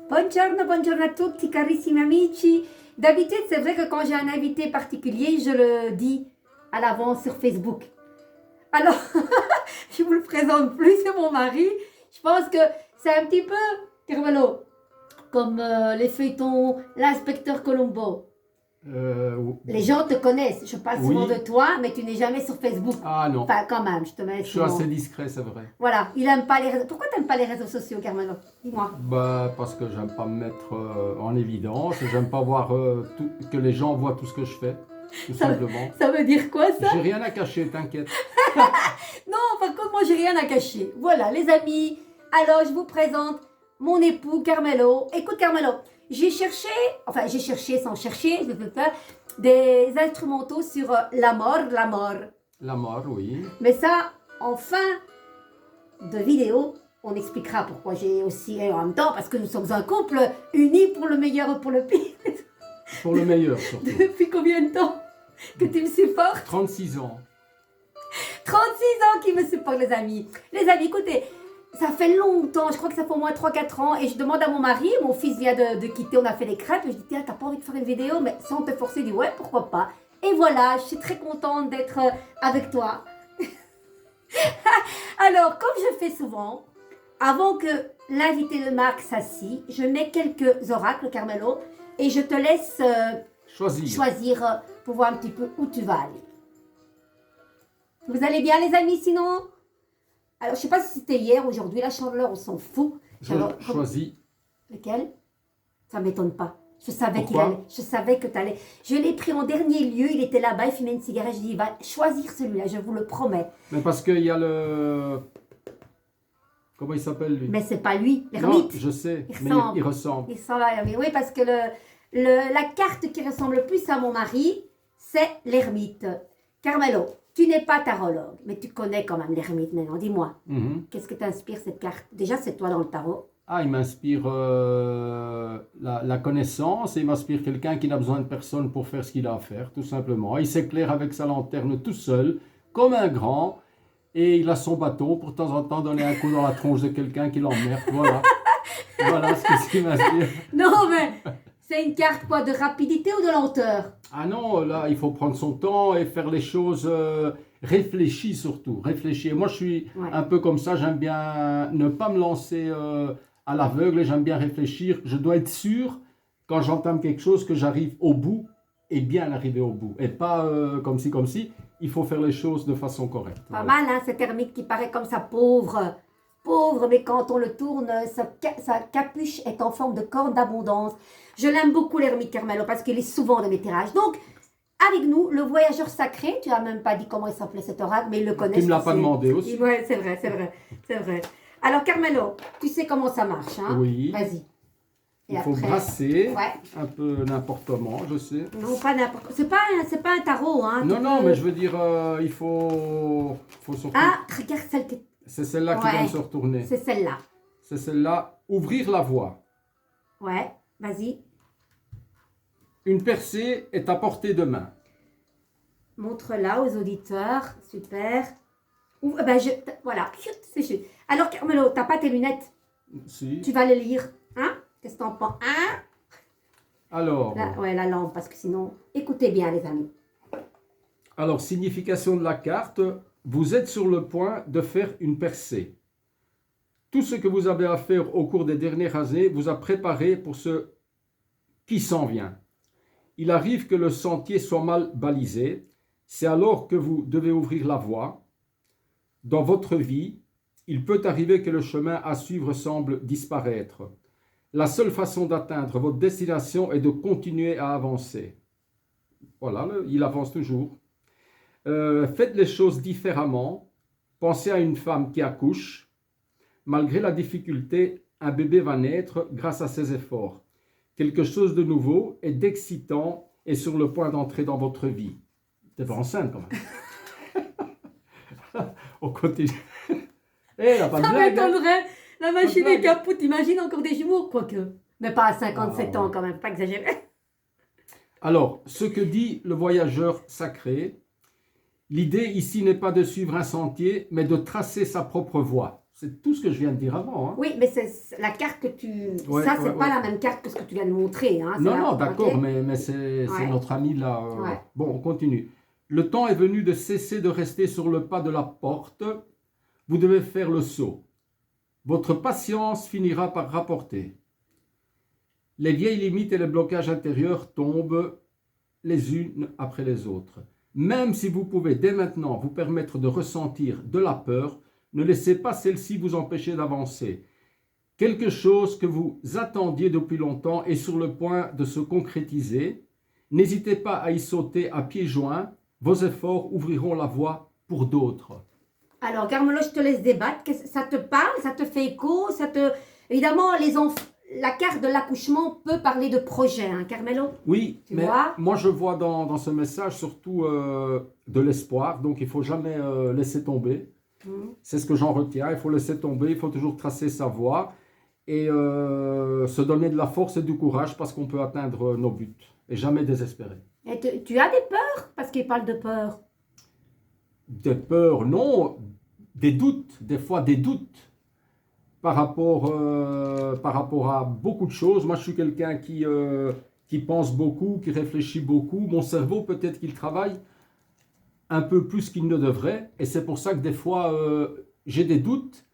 Buongiorno a tutti carissimi amici. D'habitude, c'est vrai que quand j'ai un invité particulier, je le dis à l'avance sur Facebook. Alors, je vous le présente plus, c'est mon mari. Je pense que c'est un petit peu, Carmelo, comme les feuilletons, l'inspecteur Colombo. Les gens te connaissent. Je parle souvent de toi, mais tu n'es jamais sur Facebook. Ah non. Enfin, quand même, je te mets Je suis assez discret, c'est vrai. Voilà, il aime pas les réseaux. Pourquoi tu n'aimes pas les réseaux sociaux, Carmelo? Dis-moi. Bah, parce que j'aime pas me mettre en évidence. J'aime pas voir que les gens voient tout ce que je fais, tout simplement. Ça veut dire quoi, ça? J'ai rien à cacher, t'inquiète. Non, par contre, moi, j'ai rien à cacher. Voilà, les amis. Alors, je vous présente mon époux, Carmelo. Écoute, Carmelo, j'ai cherché sans chercher, je peux faire des instrumentaux sur la mort. La mort, oui. Mais ça, en fin de vidéo, on expliquera pourquoi j'ai aussi, et en même temps, parce que nous sommes un couple unis pour le meilleur ou pour le pire. Pour le meilleur, surtout. Depuis combien de temps que tu me supportes? 36 ans. 36 ans qu'il me supporte, les amis. Les amis, écoutez, ça fait longtemps, je crois que ça fait au moins 3-4 ans, et je demande à mon mari, mon fils vient de quitter, on a fait les crêpes, et je dis, tiens, t'as pas envie de faire une vidéo? Mais sans te forcer, il dit, ouais, pourquoi pas. Et voilà, je suis très contente d'être avec toi. Alors, comme je fais souvent, avant que l'invité de Marc s'assied, je mets quelques oracles, Carmelo, et je te laisse choisir pour voir un petit peu où tu vas aller. Vous allez bien, les amis, sinon? Alors, je ne sais pas si c'était hier, aujourd'hui, la chandeleur, on s'en fout. Je choisis. Lequel? Ça ne m'étonne pas. Je savais que tu allais. Je l'ai pris en dernier lieu, il était là-bas, il fumait une cigarette. Je dis, il va choisir celui-là, je vous le promets. Mais parce qu'il y a le... Comment il s'appelle, lui? Mais c'est pas lui, l'ermite. Non, je sais, mais il ressemble. Il ressemble à l'ermite. Oui, parce que la carte qui ressemble le plus à mon mari, c'est l'ermite. Carmelo, tu n'es pas tarologue, mais tu connais quand même l'ermite maintenant. Dis-moi, qu'est-ce que t'inspire cette carte? Déjà, c'est toi dans le tarot. Ah, il m'inspire la connaissance et il m'inspire quelqu'un qui n'a besoin de personne pour faire ce qu'il a à faire, tout simplement. Il s'éclaire avec sa lanterne tout seul, comme un grand, et il a son bâton pour de temps en temps donner un coup dans la tronche de quelqu'un qui l'emmerde. Voilà. Voilà ce qu'il m'inspire. Non, mais c'est une carte quoi, de rapidité ou de lenteur? Ah non, là, il faut prendre son temps et faire les choses réfléchies surtout. Réfléchir. Moi, je suis un peu comme ça, j'aime bien ne pas me lancer à l'aveugle et j'aime bien réfléchir. Je dois être sûr, quand j'entame quelque chose, que j'arrive au bout et bien arriver au bout. Et pas comme si. Il faut faire les choses de façon correcte. Pas mal, hein, cet ermite qui paraît comme ça pauvre. Pauvre, mais quand on le tourne, sa capuche est en forme de corne d'abondance. Je l'aime beaucoup, l'ermite Carmelo, parce qu'il est souvent dans mes tirages. Donc, avec nous, le voyageur sacré, tu n'as même pas dit comment il s'appelait cet oracle, mais il le connaît. Tu ne me l'as pas demandé aussi. Oui, c'est vrai. Alors, Carmelo, tu sais comment ça marche, hein? Oui. Vas-y. Il faut brasser un peu n'importe comment, je sais. Non, pas n'importe quoi. C'est pas un tarot, hein? Non, mais je veux dire, il faut surtout... Ah, regarde celle que... C'est celle-là qui vient de se retourner. C'est celle-là. C'est celle-là. Ouvrir la voie. Ouais, vas-y. Une percée est à portée de main. Montre-la aux auditeurs. Super. Voilà. C'est juste. Alors, Carmelo, t'as pas tes lunettes? Si. Tu vas les lire. Hein? Qu'est-ce que t'en penses? Hein? Alors. La lampe, parce que sinon... Écoutez bien, les amis. Alors, signification de la carte. Vous êtes sur le point de faire une percée. Tout ce que vous avez à faire au cours des dernières années vous a préparé pour ce qui s'en vient. Il arrive que le sentier soit mal balisé. C'est alors que vous devez ouvrir la voie. Dans votre vie, il peut arriver que le chemin à suivre semble disparaître. La seule façon d'atteindre votre destination est de continuer à avancer. Voilà, il avance toujours. Faites les choses différemment. Pensez à une femme qui accouche. Malgré la difficulté, un bébé va naître grâce à ses efforts. Quelque chose de nouveau et d'excitant est sur le point d'entrer dans votre vie. T'es pas enceinte quand même. On continue. Ça m'étonnerait. La machine est capote. Imagine encore des jumeaux, quoique. Mais pas à 57 ans quand même, pas exagéré. Alors, ce que dit le voyageur sacré, l'idée ici n'est pas de suivre un sentier, mais de tracer sa propre voie. C'est tout ce que je viens de dire avant. Hein. Oui, mais c'est la carte que tu... Ouais, ça, c'est ouais, pas ouais. la même carte que ce que tu viens de montrer. Hein. Non, C'est non, la- d'accord, ok. mais c'est Ouais. notre ami là. Ouais. Bon, on continue. Le temps est venu de cesser de rester sur le pas de la porte. Vous devez faire le saut. Votre patience finira par rapporter. Les vieilles limites et les blocages intérieurs tombent les unes après les autres. Même si vous pouvez dès maintenant vous permettre de ressentir de la peur, ne laissez pas celle-ci vous empêcher d'avancer. Quelque chose que vous attendiez depuis longtemps est sur le point de se concrétiser. N'hésitez pas à y sauter à pieds joints. Vos efforts ouvriront la voie pour d'autres. Alors, Carmelo, je te laisse débattre. Ça te parle? Ça te fait écho? Évidemment, la carte de l'accouchement peut parler de projet, hein, Carmelo? Oui, Tu mais vois? moi je vois dans ce message surtout de l'espoir. Donc il ne faut jamais laisser tomber. C'est ce que j'en retiens. Il faut laisser tomber, il faut toujours tracer sa voie et se donner de la force et du courage parce qu'on peut atteindre nos buts et jamais désespérer. Et tu as des peurs? Parce qu'il parle de peur. Des peurs, non, des doutes, des fois des doutes par rapport à beaucoup de choses. Moi je suis quelqu'un qui pense beaucoup, qui réfléchit beaucoup. Mon cerveau peut-être qu'il travaille un peu plus qu'il ne devrait et c'est pour ça que des fois j'ai des doutes.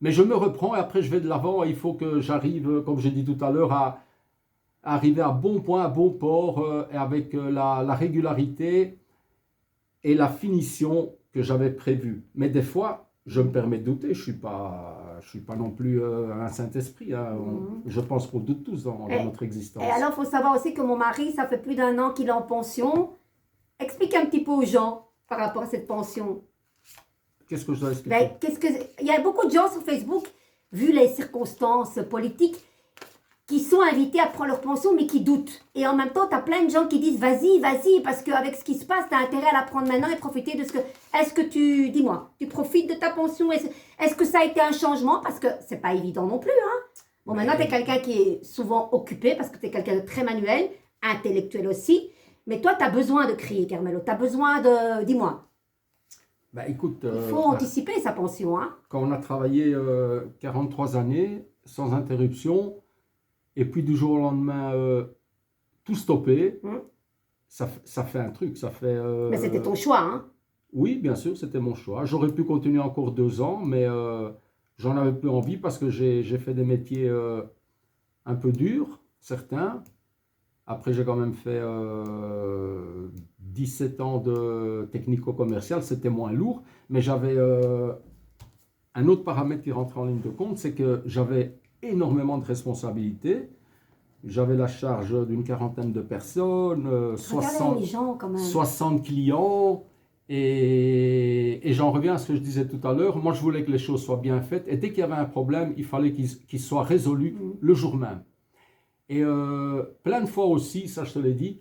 Mais je me reprends et après je vais de l'avant et il faut que j'arrive, comme j'ai dit tout à l'heure, à arriver à bon point, à bon port, et avec la régularité et la finition que j'avais prévue. Mais des fois, je me permets de douter, je suis pas non plus un Saint-Esprit. Hein. Je pense qu'on doute tous dans notre existence. Et alors, il faut savoir aussi que mon mari, ça fait plus d'1 an qu'il est en pension. Explique un petit peu aux gens par rapport à cette pension. Qu'est-ce que je dois expliquer? Il y a beaucoup de gens sur Facebook, vu les circonstances politiques, qui sont invités à prendre leur pension, mais qui doutent. Et en même temps, tu as plein de gens qui disent vas-y, parce qu'avec ce qui se passe, tu as intérêt à la prendre maintenant et profiter de ce que... Est-ce que dis-moi, tu profites de ta pension? Est-ce que ça a été un changement? Parce que c'est pas évident non plus. Hein? Bon, maintenant, tu es quelqu'un qui est souvent occupé, parce que tu es quelqu'un de très manuel, intellectuel aussi. Mais toi, tu as besoin de crier, Carmelo. Tu as besoin de... Dis-moi. Bah, écoute, il faut anticiper sa pension. Hein? Quand on a travaillé 43 années, sans interruption, et puis du jour au lendemain, tout stopper, ça fait un truc. Ça fait, mais c'était ton choix, hein? Oui, bien sûr, c'était mon choix. J'aurais pu continuer encore 2 ans, mais j'en avais plus envie parce que j'ai fait des métiers un peu durs, certains. Après, j'ai quand même fait 17 ans de technico-commercial, c'était moins lourd, mais j'avais un autre paramètre qui rentrait en ligne de compte, c'est que j'avais énormément de responsabilités. J'avais la charge d'une 40aine de personnes, 60 clients, et j'en reviens à ce que je disais tout à l'heure. Moi, je voulais que les choses soient bien faites, et dès qu'il y avait un problème, il fallait qu'il soit résolu le jour même. Et plein de fois aussi, ça je te l'ai dit,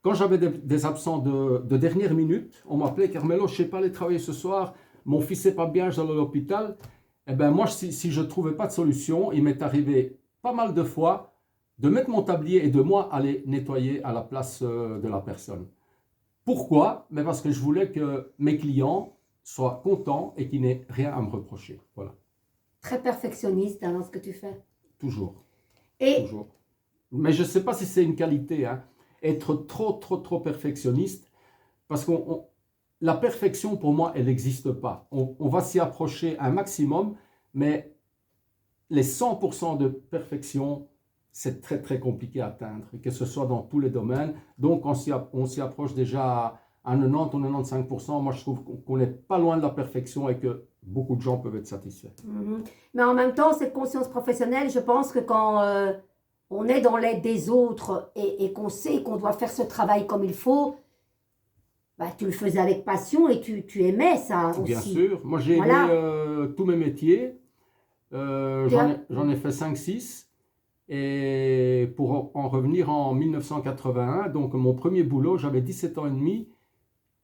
quand j'avais des absents de dernière minute, on m'appelait Carmelo, je ne sais pas aller travailler ce soir, mon fils n'est pas bien, je dois aller à l'hôpital. Eh bien moi, si je ne trouvais pas de solution, il m'est arrivé pas mal de fois de mettre mon tablier et de moi aller nettoyer à la place de la personne. Pourquoi? Mais parce que je voulais que mes clients soient contents et qu'ils n'aient rien à me reprocher. Voilà. Très perfectionniste dans ce que tu fais. Toujours. Et toujours. Mais je ne sais pas si c'est une qualité, hein, être trop perfectionniste, parce que la perfection, pour moi, elle n'existe pas. On va s'y approcher un maximum, mais les 100% de perfection, c'est très compliqué à atteindre, que ce soit dans tous les domaines. Donc, on s'y approche déjà à 90 ou 95%. Moi, je trouve qu'on n'est pas loin de la perfection et que beaucoup de gens peuvent être satisfaits. Mais en même temps, cette conscience professionnelle, je pense que quand... on est dans l'aide des autres et qu'on sait qu'on doit faire ce travail comme il faut, bah, tu le faisais avec passion et tu aimais ça aussi. Bien sûr. Moi, j'ai aimé tous mes métiers. J'en ai fait 5-6. Et pour en revenir en 1981, donc mon premier boulot, j'avais 17 ans et demi.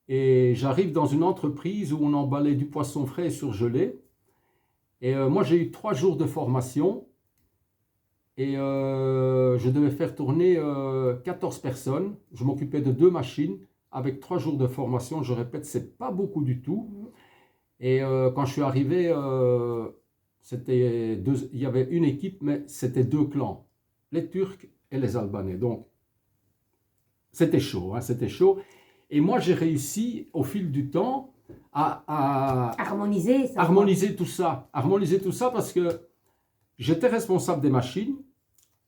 Et j'arrive dans une entreprise où on emballait du poisson frais et surgelé. Et moi, j'ai eu 3 jours de formation. Et je devais faire tourner 14 personnes. Je m'occupais de 2 machines avec 3 jours de formation. Je répète, c'est pas beaucoup du tout. Et quand je suis arrivé, il y avait une équipe, mais c'était deux clans, les Turcs et les Albanais. Donc, c'était chaud, hein, c'était chaud. Et moi, j'ai réussi, au fil du temps, à Harmoniser ça. harmoniser tout ça parce que j'étais responsable des machines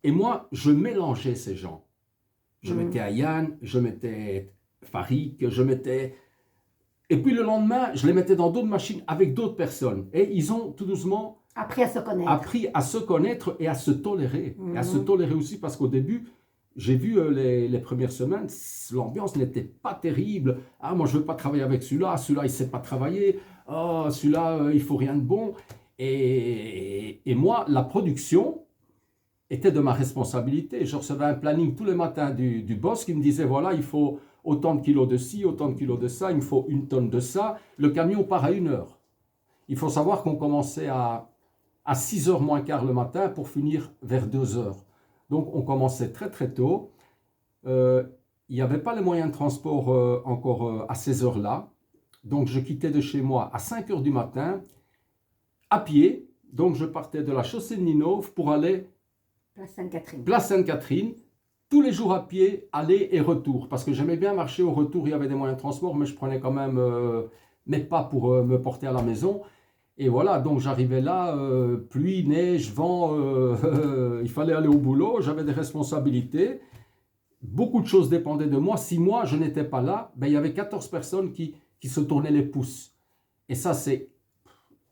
et moi, je mélangeais ces gens. Je mettais Ayane, je mettais Farik, je mettais... Et puis le lendemain, je les mettais dans d'autres machines avec d'autres personnes. Et ils ont tout doucement Appris à se connaître. appris à se connaître et à se tolérer. Et à se tolérer aussi parce qu'au début, j'ai vu les premières semaines, l'ambiance n'était pas terrible. Ah, moi, je ne veux pas travailler avec celui-là. Celui-là, il ne sait pas travailler. Ah, celui-là, il ne faut rien de bon. Et moi, la production était de ma responsabilité. Je recevais un planning tous les matins du boss qui me disait, voilà, il faut autant de kilos de ci, autant de kilos de ça, il me faut une tonne de ça. Le camion part à 1 heure. Il faut savoir qu'on commençait à 6h moins quart le matin pour finir vers 2h. Donc on commençait très très tôt. Il n'y avait pas les moyens de transport encore à ces heures-là. Donc je quittais de chez moi à 5h du matin, à pied. Donc je partais de la chaussée de Ninove pour aller Place Sainte-Catherine. Place Sainte-Catherine, tous les jours à pied, aller et retour. Parce que j'aimais bien marcher au retour, il y avait des moyens de transport, mais je prenais quand même mes pas pour me porter à la maison. Et voilà, donc j'arrivais là, pluie, neige, vent, il fallait aller au boulot, j'avais des responsabilités. Beaucoup de choses dépendaient de moi. Si moi, je n'étais pas là, ben, il y avait 14 personnes qui se tournaient les pouces. Et ça,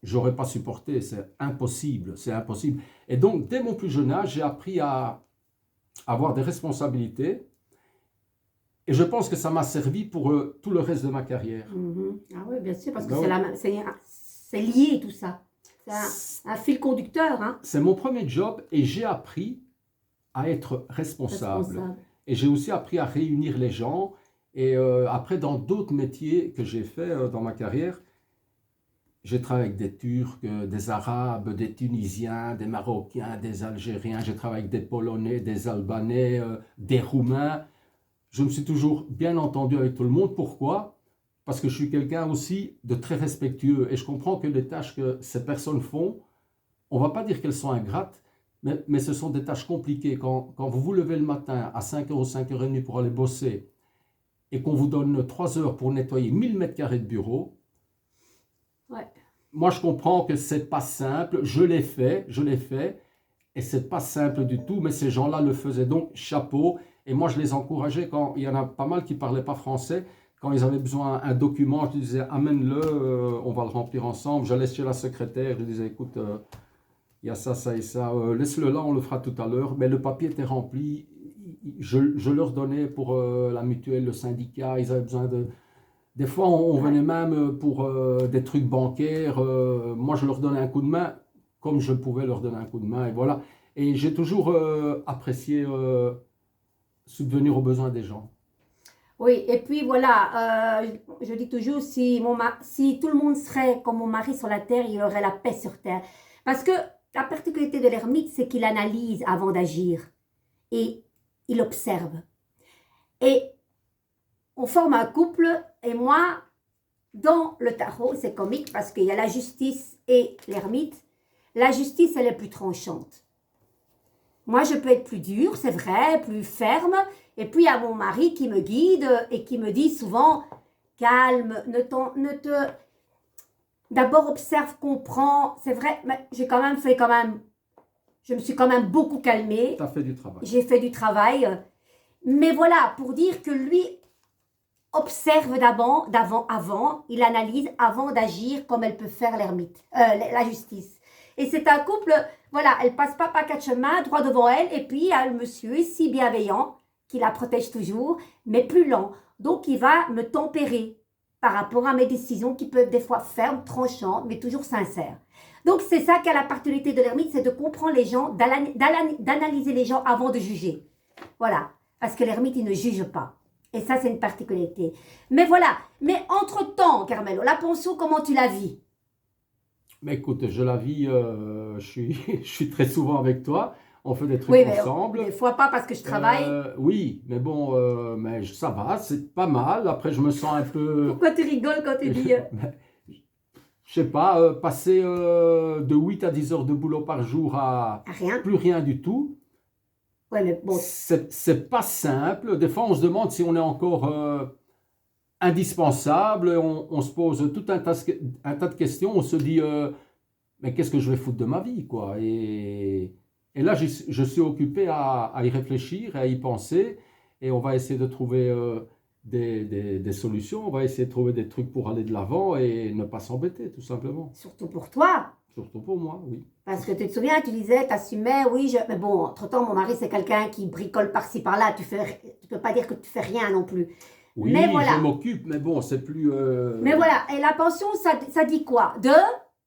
j'aurais pas supporté, c'est impossible, c'est impossible. Et donc, dès mon plus jeune âge, j'ai appris à avoir des responsabilités. Et je pense que ça m'a servi pour tout le reste de ma carrière. Ah oui, bien sûr, parce que Ben c'est lié tout ça. C'est un fil conducteur. Hein. C'est mon premier job et j'ai appris à être responsable. Et j'ai aussi appris à réunir les gens. Et après, dans d'autres métiers que j'ai fait dans ma carrière, j'ai travaillé avec des Turcs, des Arabes, des Tunisiens, des Marocains, des Algériens. J'ai travaillé avec des Polonais, des Albanais, des Roumains. Je me suis toujours bien entendu avec tout le monde. Pourquoi ? Parce que je suis quelqu'un aussi de très respectueux. Et je comprends que les tâches que ces personnes font, on ne va pas dire qu'elles sont ingrates, mais ce sont des tâches compliquées. Quand vous vous levez le matin à 5h ou 5h30 pour aller bosser et qu'on vous donne 3 heures pour nettoyer 1000 mètres carrés de bureau, ouais. Moi je comprends que ce n'est pas simple. Je l'ai fait, et ce n'est pas simple du tout, mais ces gens-là le faisaient, donc chapeau. Et moi je les encourageais quand il y en a pas mal qui ne parlaient pas français. Quand ils avaient besoin d'un document, je disais amène-le, on va le remplir ensemble. J'allais chez la secrétaire, je disais écoute, il y a ça, ça et ça, laisse-le là, on le fera tout à l'heure. Mais le papier était rempli, je leur donnais pour la mutuelle, le syndicat, ils avaient besoin de... Des fois, on venait même pour des trucs bancaires. Moi, je leur donnais un coup de main comme je pouvais leur donner un coup de main. Et voilà. Et j'ai toujours apprécié subvenir aux besoins des gens. Oui, et puis voilà, je dis toujours, si tout le monde serait comme mon mari sur la terre, il y aurait la paix sur terre. Parce que la particularité de l'ermite, c'est qu'il analyse avant d'agir. Et il observe. Et on forme un couple, et moi, dans le tarot, c'est comique parce qu'il y a la justice et l'ermite. La justice, elle est plus tranchante. Moi, je peux être plus dure, c'est vrai, plus ferme. Et puis, il y a mon mari qui me guide et qui me dit souvent, calme, d'abord observe, comprends. C'est vrai, mais je me suis quand même beaucoup calmée. Tu as fait du travail. J'ai fait du travail. Mais voilà, pour dire que lui observe avant, il analyse avant d'agir comme elle peut faire l'ermite, la justice. Et c'est un couple, voilà, elle passe pas par 4 chemins, droit devant elle, et puis il y a le monsieur si bienveillant, qui la protège toujours, mais plus lent. Donc il va me tempérer par rapport à mes décisions qui peuvent des fois fermes, tranchantes, mais toujours sincères. Donc c'est ça qu'a la particularité de l'ermite, c'est de comprendre les gens, d'analyser les gens avant de juger. Voilà, parce que l'ermite, il ne juge pas. Et ça, c'est une particularité. Mais voilà, mais entre-temps, Carmelo, la pension, comment tu la vis? Mais écoute, je la vis, je suis très souvent avec toi, on fait des trucs ensemble. Des fois pas parce que je travaille. Oui, mais bon, mais ça va, c'est pas mal. Après, je me sens un peu... Pourquoi tu rigoles quand tu dis... je sais pas, passer de 8 à 10 heures de boulot par jour à Rien. plus rien du tout, Ouais, mais bon, c'est pas simple. Des fois, on se demande si on est encore indispensable. On se pose tout un tas de questions. On se dit, mais qu'est-ce que je vais foutre de ma vie, quoi? Et là, je suis occupé à y réfléchir, à y penser. Et on va essayer de trouver des solutions. On va essayer de trouver des trucs pour aller de l'avant et ne pas s'embêter, tout simplement. surtout pour toi. Surtout pour moi, oui. Parce que tu te souviens, tu disais, tu assumais, oui, mais bon, entre-temps, mon mari, c'est quelqu'un qui bricole par-ci, par-là. Tu peux pas dire que tu fais rien non plus. Oui, Mais voilà. je m'occupe, mais bon, c'est plus... Mais voilà, et la pension, ça dit quoi? De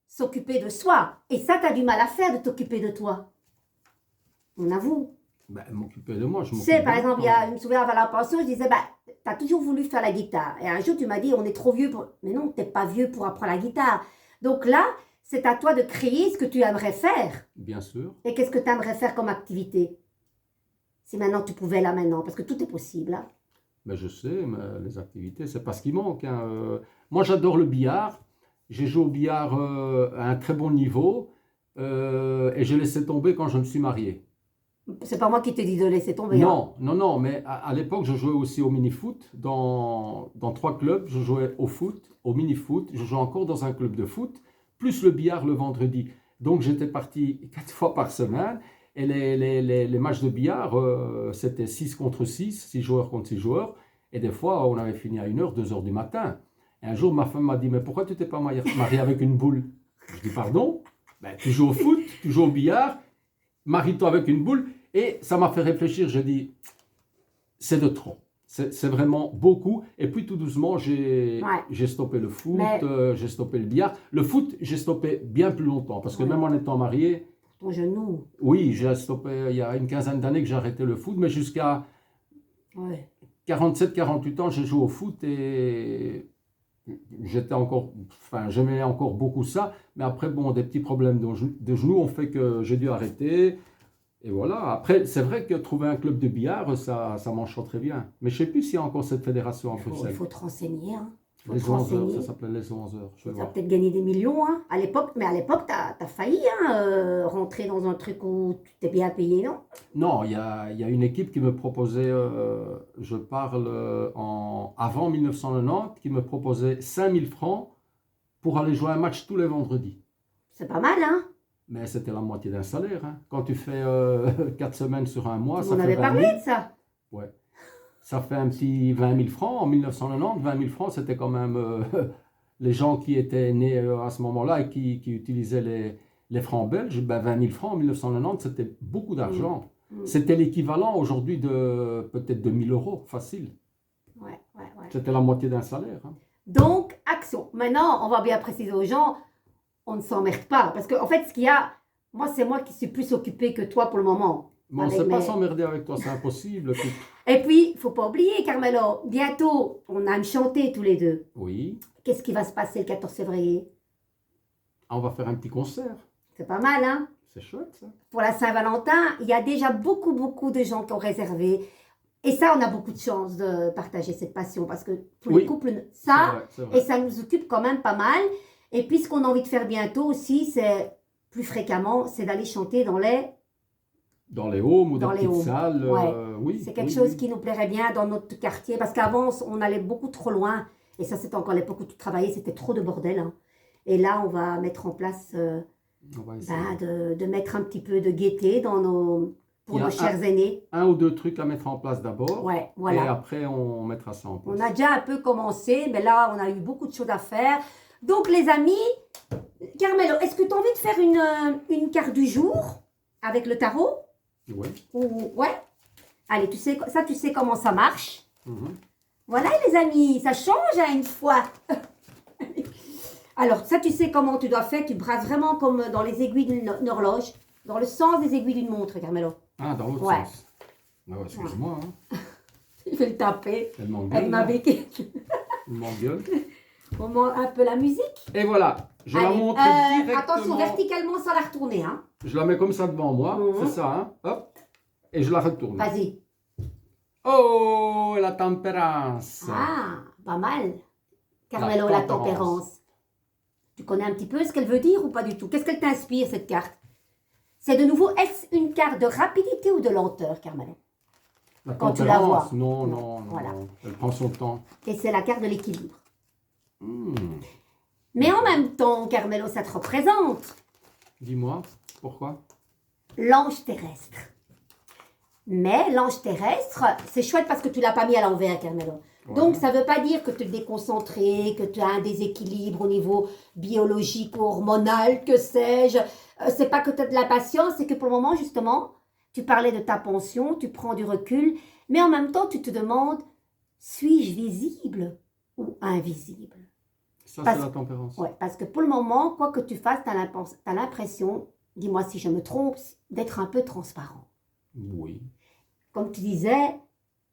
s'occuper de soi. Et ça, tu as du mal à faire de t'occuper de toi. On avoue. Ben, m'occuper de moi, je Tu m'occupe sais, par de exemple, moi. je me souviens avant la pension, je disais, bah, tu as toujours voulu faire la guitare. Et un jour, tu m'as dit, on est trop vieux pour... Mais non, tu n'es pas vieux pour apprendre la guitare. Donc là, c'est à toi de créer ce que tu aimerais faire. Bien sûr. Et qu'est-ce que tu aimerais faire comme activité? Si maintenant tu pouvais là maintenant, parce que tout est possible. Hein. Mais je sais, mais les activités, c'est pas ce qui manque, hein. Moi, j'adore le billard. J'ai joué au billard à un très bon niveau et j'ai laissé tomber quand je me suis marié. C'est pas moi qui te dis de laisser tomber. Hein. Non, non, non, mais à l'époque, je jouais aussi au mini-foot. Dans 3 clubs, je jouais au foot, au mini-foot. Je jouais encore dans un club de foot, plus le billard le vendredi. Donc, j'étais parti 4 fois par semaine. Et les matchs de billard, c'était 6 contre 6 joueurs contre 6 joueurs. Et des fois, on avait fini à 1h, 2h du matin. Et un jour, ma femme m'a dit, mais pourquoi tu t'es pas marié avec une boule? Je dis, pardon? Ben, tu joues au foot, tu joues au billard, marie-toi avec une boule. Et ça m'a fait réfléchir, j'ai dit, c'est de trop. C'est vraiment beaucoup. Et puis tout doucement, j'ai stoppé le foot, j'ai stoppé le billard. Le foot, j'ai stoppé bien plus longtemps. Parce que même en étant marié... Ton genou. Oui, j'ai stoppé il y a une quinzaine d'années que j'ai arrêté le foot. Mais jusqu'à 47-48 ans, j'ai joué au foot et j'aimais encore beaucoup ça. Mais après, bon, des petits problèmes de genoux ont fait que j'ai dû arrêter. Et voilà, après, c'est vrai que trouver un club de billard, ça m'enchanterait bien. Mais je ne sais plus s'il y a encore cette fédération à Bruxelles. Il faut te renseigner. Hein. Les 11 heures, ça s'appelait les 11 heures. Tu vas peut-être gagner des millions. Hein. À l'époque, mais à l'époque, tu as failli rentrer dans un truc où tu t'es bien payé, non? Non, il y a une équipe qui me proposait, je parle avant 1990, qui me proposait 5000 francs pour aller jouer un match tous les vendredis. C'est pas mal, hein? Mais c'était la moitié d'un salaire. Hein. Quand tu fais 4 semaines sur un mois, ça fait 20 000. On avait parlé de ça. Ouais. Ça fait un petit 20 000 francs. En 1990, 20 000 francs, c'était quand même les gens qui étaient nés à ce moment-là et qui utilisaient les francs belges. Ben 20 000 francs en 1990, c'était beaucoup d'argent. C'était l'équivalent aujourd'hui de peut-être de 1000 euros, facile. Ouais. C'était la moitié d'un salaire. Hein. Donc, action. Maintenant, on va bien préciser aux gens, on ne s'emmerde pas. Parce qu'en fait, ce qu'il y a, c'est moi qui suis plus occupée que toi pour le moment. Mais on ne sait pas s'emmerder avec toi, c'est impossible. Et puis, il ne faut pas oublier, Carmelo, bientôt, on aime chanter tous les deux. Oui. Qu'est-ce qui va se passer le 14 février? On va faire un petit concert. C'est pas mal, hein? C'est chouette, ça. Pour la Saint-Valentin, il y a déjà beaucoup de gens qui ont réservé. Et ça, on a beaucoup de chance de partager cette passion parce que pour les couples, ça, c'est vrai. Et ça nous occupe quand même pas mal. Et puis, ce qu'on a envie de faire bientôt aussi, c'est plus fréquemment, c'est d'aller chanter dans les homes ou dans les petites salles. Oui, c'est quelque chose qui nous plairait bien dans notre quartier parce qu'avant, on allait beaucoup trop loin. Et ça, c'était encore l'époque où tu travaillais, c'était trop de bordel. Hein. Et là, on va mettre en place de mettre un petit peu de gaieté pour nos chers aînés. Un ou deux trucs à mettre en place d'abord. Ouais, voilà. Et après, on mettra ça en place. On a déjà un peu commencé, mais là, on a eu beaucoup de choses à faire. Donc, les amis, Carmelo, est-ce que tu as envie de faire une carte du jour avec le tarot? Oui. Ouais. Allez, tu sais comment ça marche. Voilà, les amis, ça change à une fois. Alors, ça, tu sais comment tu dois faire. Tu brasses vraiment comme dans les aiguilles d'une horloge, dans le sens des aiguilles d'une montre, Carmelo. Ah, dans l'autre sens. Ah ouais, excuse-moi. Hein. Je vais le taper. Elle m'engueule. Elle m'a béqué. Elle m'engueule. On monte un peu la musique. Et voilà, je la montre directement. Attention, verticalement sans la retourner. Hein. Je la mets comme ça devant moi, c'est ça. Hein. Hop, et je la retourne. Vas-y. Oh, la tempérance. Ah, pas mal. Carmelo, la tempérance. Tu connais un petit peu ce qu'elle veut dire ou pas du tout? Qu'est-ce qu'elle t'inspire, cette carte? C'est de nouveau, est-ce une carte de rapidité ou de lenteur, Carmelo? La Quand tu la vois. tempérance, non, Voilà. non. Elle prend son temps. Et c'est la carte de l'équilibre. Hmm. Mais en même temps, Carmelo, ça te représente Dis-moi, pourquoi? l'ange terrestre. Mais l'ange terrestre, c'est chouette parce que tu ne l'as pas mis à l'envers, Carmelo. Ouais. Donc, ça ne veut pas dire que tu es déconcentré, que tu as un déséquilibre au niveau biologique ou hormonal, que sais-je. C'est pas que tu as de la patience, c'est que pour le moment, justement, tu parlais de ta pension, tu prends du recul, mais en même temps, tu te demandes, suis-je visible ou invisible? Ça, Parce- c'est la tempérance. Ouais, parce que pour le moment, quoi que tu fasses, tu as l'impression, dis-moi si je me trompe, d'être un peu transparent. Oui. Comme tu disais,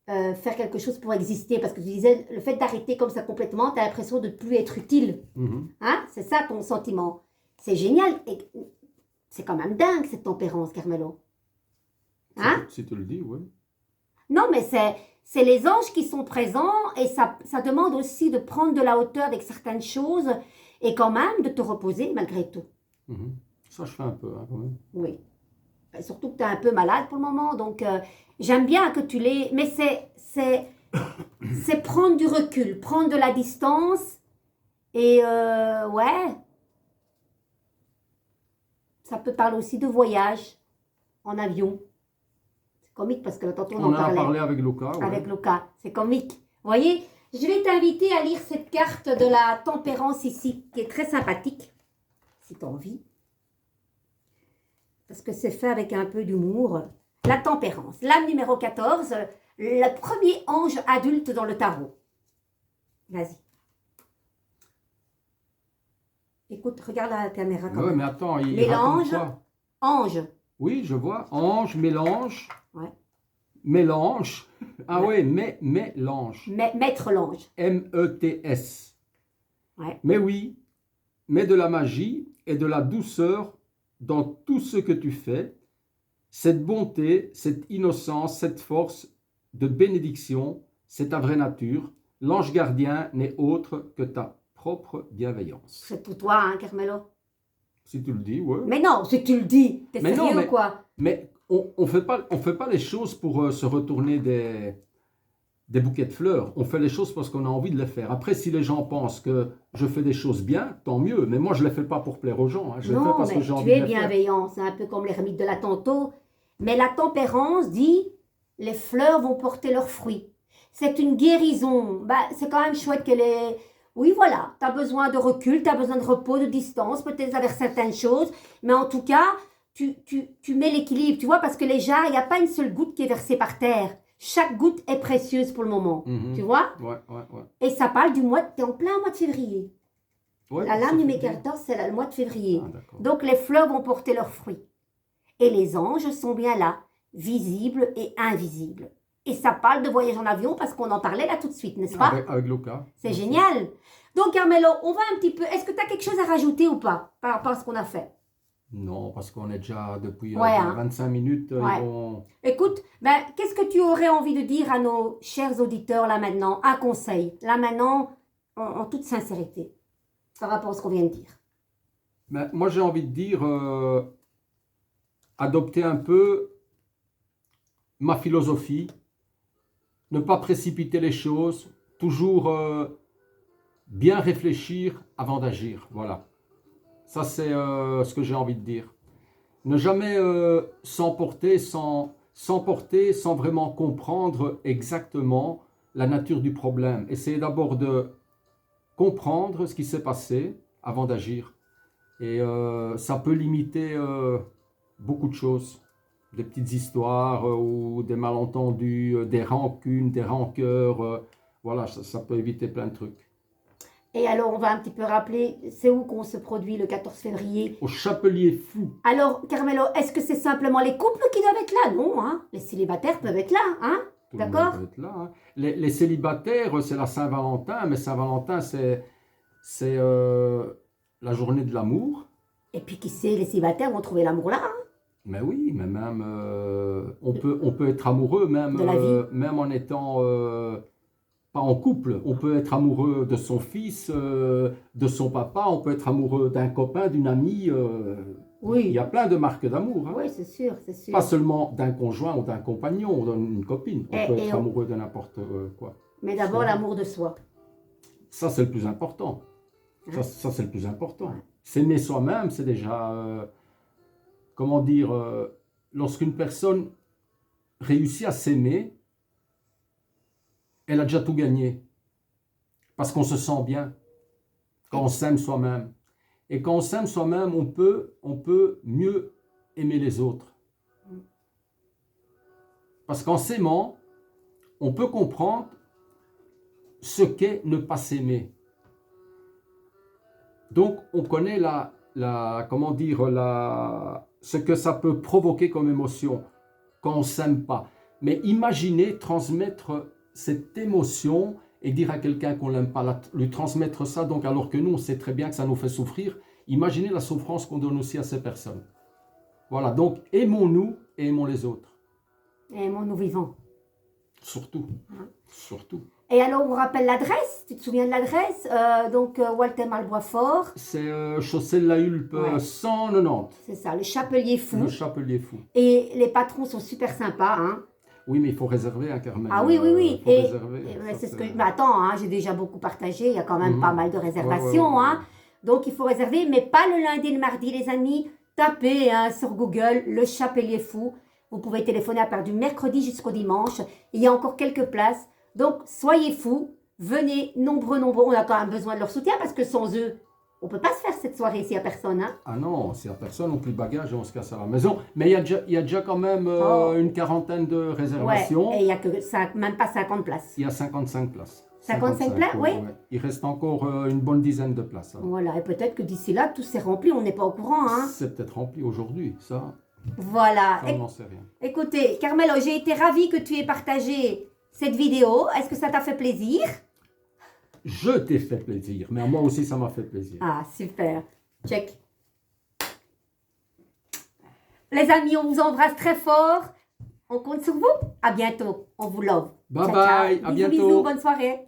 faire quelque chose pour exister, parce que tu disais, le fait d'arrêter comme ça complètement, tu as l'impression de ne plus être utile. Mhm. Hein? C'est ça ton sentiment. C'est génial. Et c'est quand même dingue, cette tempérance, Carmelo. Hein? Si tu le dis, oui. Non, mais c'est les anges qui sont présents et ça demande aussi de prendre de la hauteur avec certaines choses et quand même de te reposer malgré tout. Mhm. Ça, je fais un peu, hein, quand même. Oui. Surtout que tu es un peu malade pour le moment, donc j'aime bien que tu l'aies, mais c'est prendre du recul, prendre de la distance et ouais, ça peut parler aussi de voyage en avion. C'est comique parce que tantôt on en On en a parlait parlé avec Luca. Ouais. avec Luca, c'est comique. Vous voyez, je vais t'inviter à lire cette carte de la tempérance ici, qui est très sympathique, si tu as envie. Parce que c'est fait avec un peu d'humour. La tempérance, l'âme numéro 14, le premier ange adulte dans le tarot. Vas-y. Écoute, regarde la caméra quand Ouais, même. mais attends, il Mélange. raconte quoi? Ange. Oui, je vois. Ange, mélange. Ouais. Mélange. Ah ouais, mélange. Maître l'ange. M-E-T-S. Ouais. Mais oui, mets de la magie et de la douceur dans tout ce que tu fais. Cette bonté, cette innocence, cette force de bénédiction, c'est ta vraie nature. L'ange gardien n'est autre que ta propre bienveillance. C'est pour toi, hein, Carmelo. Si tu le dis, ouais. Mais non, si tu le dis, t'es Mais non, sérieux mais- ou quoi? Mais on fait pas les choses pour se retourner des bouquets de fleurs. On fait les choses parce qu'on a envie de les faire. Après, si les gens pensent que je fais des choses bien, tant mieux. Mais moi, je ne les fais pas pour plaire aux gens. Hein. Je les fais Non, parce que mais j'ai tu envie es de les faire. bienveillant, c'est un peu comme l'ermite de la tantôt. Mais la tempérance dit, les fleurs vont porter leurs fruits. C'est une guérison. Bah, c'est quand même chouette qu'elle est... Oui, voilà, tu as besoin de recul, tu as besoin de repos, de distance, peut-être avec certaines choses. Mais en tout cas, tu mets l'équilibre, tu vois, parce que les jarres, il n'y a pas une seule goutte qui est versée par terre. Chaque goutte est précieuse pour le moment, Mhm. tu vois. Ouais. Et ça parle du mois, tu es en plein mois de février. Ouais, La ça lame fait numéro bien. 14, c'est le mois de février. Ah, d'accord. Donc les fleurs vont porter leurs fruits. Et les anges sont bien là, visibles et invisibles. Et ça parle de voyage en avion parce qu'on en parlait là tout de suite, n'est-ce pas? Avec Luca. C'est génial. Donc Carmelo, on va un petit peu... Est-ce que tu as quelque chose à rajouter ou pas par rapport à ce qu'on a fait? Non, parce qu'on est déjà depuis Ouais, hein. 25 minutes. Ouais. Ils vont... Écoute, ben, qu'est-ce que tu aurais envie de dire à nos chers auditeurs là maintenant? Un conseil, là maintenant, en toute sincérité, par rapport à ce qu'on vient de dire. Mais moi, j'ai envie de dire, adopter un peu ma philosophie, ne pas précipiter les choses, toujours bien réfléchir avant d'agir. Voilà. Ça, c'est ce que j'ai envie de dire. Ne jamais s'emporter sans vraiment comprendre exactement la nature du problème. Essayez d'abord de comprendre ce qui s'est passé avant d'agir. Et ça peut limiter beaucoup de choses. Des petites histoires ou des malentendus, des rancunes, des rancœurs. Voilà, ça peut éviter plein de trucs. Et alors, on va un petit peu rappeler, c'est où qu'on se produit le 14 février? Au Chapelier Fou. Alors, Carmelo, est-ce que c'est simplement les couples qui doivent être là? Non, hein? Les célibataires peuvent être là, hein? Tout le monde D'accord? peut être là, hein. Les célibataires, c'est la Saint-Valentin, mais Saint-Valentin, c'est la journée de l'amour. Et puis, qui sait, les célibataires vont trouver l'amour là, hein? Mais oui, mais même on peut être amoureux même, De la vie. même en étant pas en couple. On peut être amoureux de son fils, de son papa, on peut être amoureux d'un copain, d'une amie. Il Oui, y a plein de marques d'amour. Hein. oui, c'est sûr, c'est sûr. Pas seulement d'un conjoint ou d'un compagnon ou d'une copine. On peut être on- amoureux de n'importe quoi. Mais d'abord, l'amour de soi. Ça, c'est le plus important. Hein? Ça, c'est le plus important. Ouais. S'aimer soi-même, c'est déjà, comment dire, lorsqu'une personne réussit à s'aimer, elle a déjà tout gagné. Parce qu'on se sent bien quand on s'aime soi-même. Et quand on s'aime soi-même, on peut mieux aimer les autres. Parce qu'en s'aimant, on peut comprendre ce qu'est ne pas s'aimer. Donc, on connaît comment dire, ce que ça peut provoquer comme émotion quand on ne s'aime pas. Mais imaginez transmettre cette émotion et dire à quelqu'un qu'on ne l'aime pas, lui transmettre ça, donc alors que nous, on sait très bien que ça nous fait souffrir. Imaginez la souffrance qu'on donne aussi à ces personnes. Voilà, donc aimons-nous et aimons les autres. Et mon nous vivant. Surtout, surtout. Et alors, on rappelle l'adresse. Tu te souviens de l'adresse? Donc, Walter Malboisfort. C'est Chaussée de la Hulpe Ouais. 190, C'est ça, le Chapelier Fou. le Chapelier Fou. Et les patrons sont super sympas. Hein. Oui, mais il faut réserver, hein, Carmen. Ah oui, oui, oui. Il faut réserver. Mais Ça, c'est ce que. Mais attends, hein, j'ai déjà beaucoup partagé. Il y a quand même Mhm. pas mal de réservations. Ouais. Hein. Donc, il faut réserver, mais pas le lundi et le mardi, les amis. Tapez hein, sur Google le Chapelier Fou. Vous pouvez téléphoner à partir du mercredi jusqu'au dimanche. Il y a encore quelques places. Donc, soyez fous. Venez, nombreux. On a quand même besoin de leur soutien parce que sans eux, on ne peut pas se faire cette soirée s'il n'y a personne. Hein. Ah non, s'il n'y a personne, on plie le bagage et on se casse à la maison. Mais il y a déjà quand même une quarantaine de réservations. Ouais, et il n'y a que même pas 50 places. Il y a 55 places. 55 places, oui. Ouais. Il reste encore une bonne dizaine de places. Hein. Voilà, et peut-être que d'ici là, tout s'est rempli, on n'est pas au courant. Hein. C'est peut-être rempli aujourd'hui, ça Voilà. on n'en sait rien. Écoutez, Carmelo, j'ai été ravie que tu aies partagé cette vidéo. Est-ce que ça t'a fait plaisir? Je t'ai fait plaisir, mais moi aussi ça m'a fait plaisir. Ah, super. Check. Les amis, on vous embrasse très fort. On compte sur vous. À bientôt. On vous love. Bye Ciao, bye, ciao. à Bisous, bientôt. bisous, bonne soirée.